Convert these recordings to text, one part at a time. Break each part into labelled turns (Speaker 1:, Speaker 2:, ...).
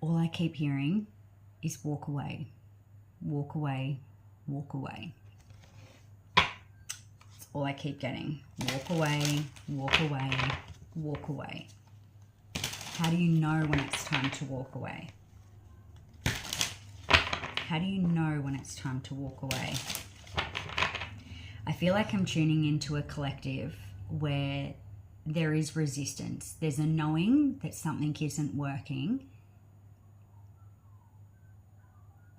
Speaker 1: all I keep hearing is walk away, walk away, walk away. That's all I keep getting. Walk away, walk away, walk away. How do you know when it's time to walk away? How do you know when it's time to walk away? I feel like I'm tuning into a collective where there is resistance. There's a knowing that something isn't working.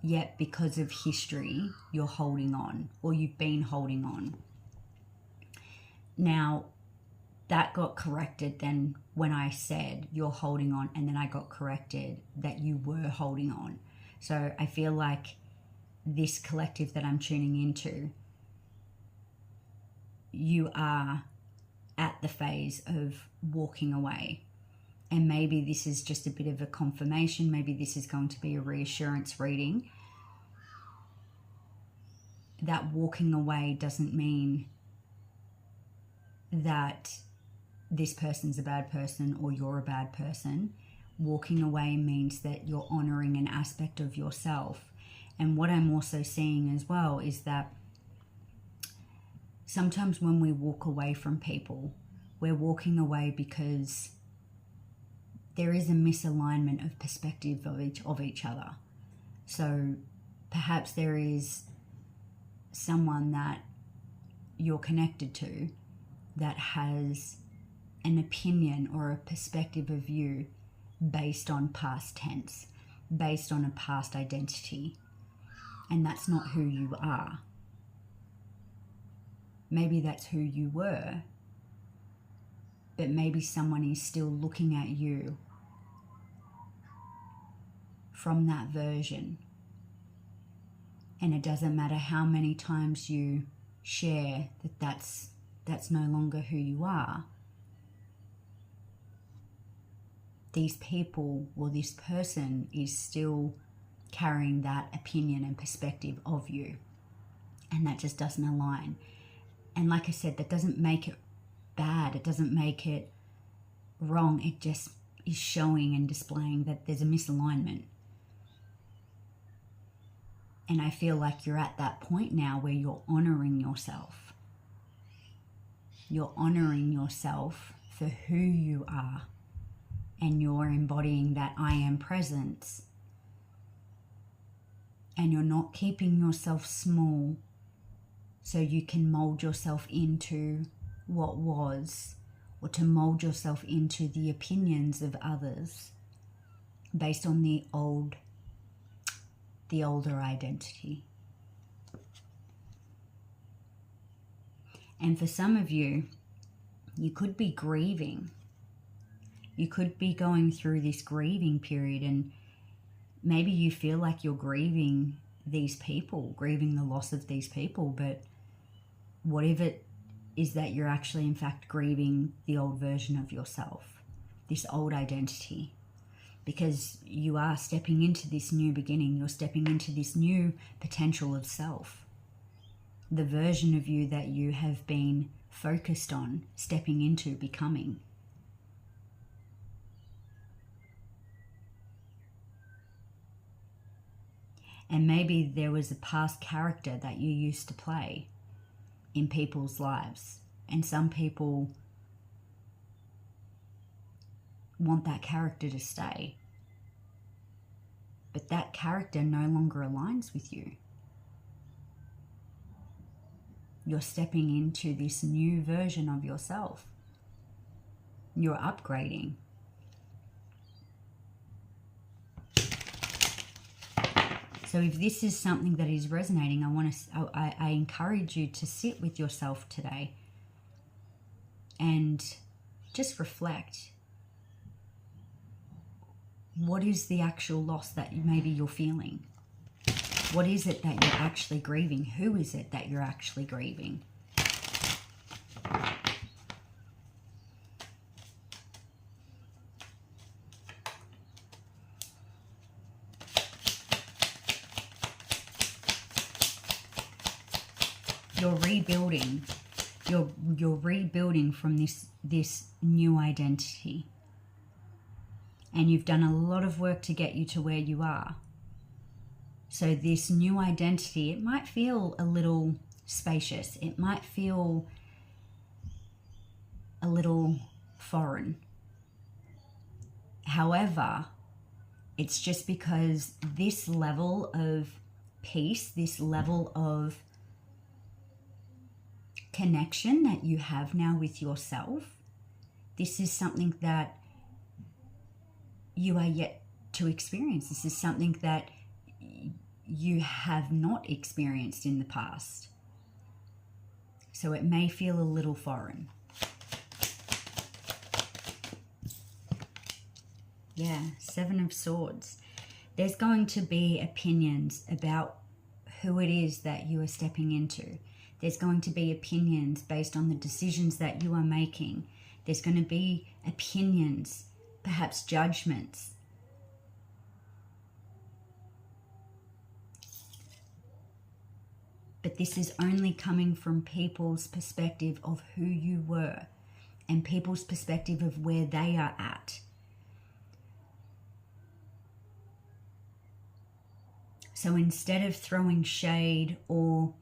Speaker 1: Yet because of history, you're holding on, or you've been holding on. Now, that got corrected then when I said you're holding on, and then I got corrected that you were holding on. So I feel like this collective that I'm tuning into, you are at the phase of walking away. And maybe this is just a bit of a confirmation. Maybe this is going to be a reassurance reading. That walking away doesn't mean that this person's a bad person or you're a bad person. Walking away means that you're honoring an aspect of yourself. And what I'm also seeing as well is that sometimes when we walk away from people, we're walking away because there is a misalignment of perspective of each other. So perhaps there is someone that you're connected to that has an opinion or a perspective of you based on past tense, based on a past identity. And that's not who you are. Maybe that's who you were, but maybe someone is still looking at you from that version. And it doesn't matter how many times you share that that's no longer who you are. These people or this person is still carrying that opinion and perspective of you. And that just doesn't align. And like I said, that doesn't make it bad. It doesn't make it wrong. It just is showing and displaying that there's a misalignment. And I feel like you're at that point now where you're honoring yourself. You're honoring yourself for who you are. And you're embodying that I am presence. And you're not keeping yourself small so you can mold yourself into what was, or to mold yourself into the opinions of others based on the older identity. And for some of you, you could be grieving. You could be going through this grieving period, and maybe you feel like you're grieving these people, grieving the loss of these people, but what if it is that you're actually in fact grieving the old version of yourself, this old identity? Because you are stepping into this new beginning, you're stepping into this new potential of self. The version of you that you have been focused on stepping into becoming. And maybe there was a past character that you used to play in people's lives. And some people want that character to stay. But that character no longer aligns with you. You're stepping into this new version of yourself. You're upgrading. So if this is something that is resonating, I encourage you to sit with yourself today and just reflect. What is the actual loss that maybe you're feeling? What is it that you're actually grieving? Who is it that you're actually grieving? You're rebuilding. You're rebuilding from this new identity. and you've done a lot of work to get you to where you are. So this new identity, it might feel a little spacious. It might feel a little foreign. However, it's just because this level of peace, this level of connection that you have now with yourself, this is something that you are yet to experience. This is something that you have not experienced in the past. So it may feel a little foreign. Yeah, Seven of Swords. There's going to be opinions about who it is that you are stepping into. There's going to be opinions based on the decisions that you are making. There's going to be opinions, perhaps judgments. But this is only coming from people's perspective of who you were and people's perspective of where they are at. So instead of throwing shade or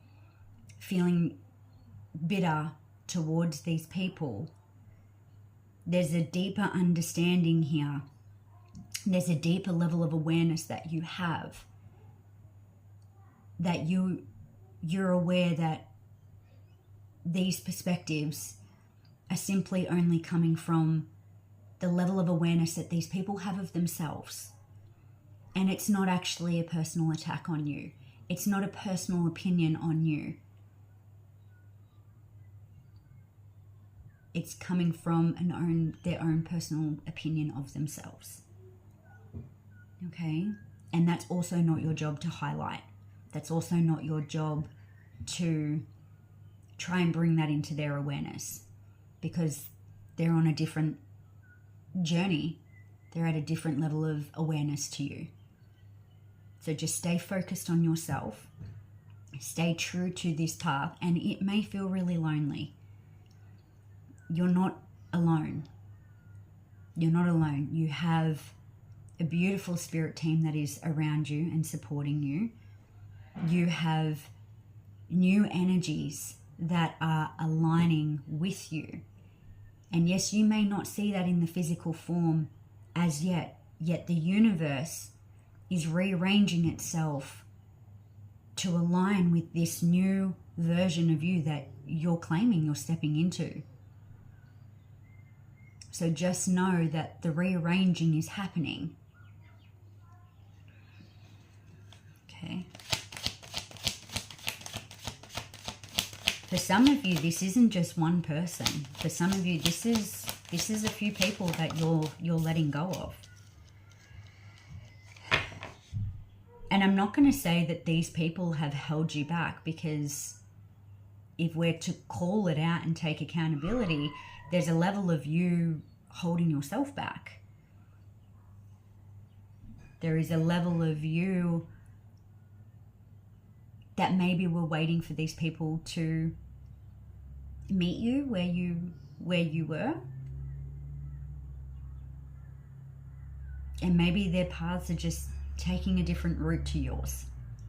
Speaker 1: feeling bitter towards these people, there's a deeper understanding here. There's a deeper level of awareness that you have, that you're aware that these perspectives are simply only coming from the level of awareness that these people have of themselves. And it's not actually a personal attack on you. It's not a personal opinion on you. It's coming from their own personal opinion of themselves. Okay? And that's also not your job to highlight. That's also not your job to try and bring that into their awareness, because they're on a different journey. They're at a different level of awareness to you. So just stay focused on yourself. Stay true to this path, and it may feel really lonely. You're not alone. You're not alone. You have a beautiful spirit team that is around you and supporting you. You have new energies that are aligning with you. And yes, you may not see that in the physical form as yet the universe is rearranging itself to align with this new version of you that you're claiming you're stepping into. So just know that the rearranging is happening. Okay. For some of you, this isn't just one person. For some of you, this is a few people that you're letting go of. And I'm not going to say that these people have held you back, because if we're to call it out and take accountability, there's a level of you holding yourself back. There is a level of you that maybe we're waiting for these people to meet you where you were. And maybe their paths are just taking a different route to yours.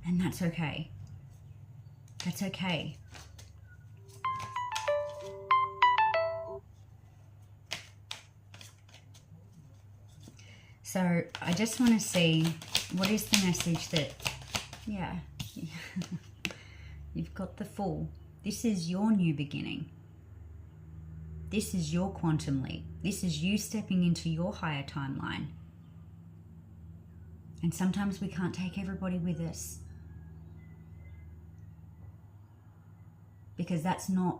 Speaker 1: And that's okay. That's okay. So I just want to see, what is the message that, yeah, you've got the Fool. This is your new beginning. This is your quantum leap. This is you stepping into your higher timeline. And sometimes we can't take everybody with us, because that's not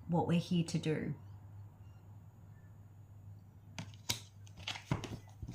Speaker 1: what we're here to do.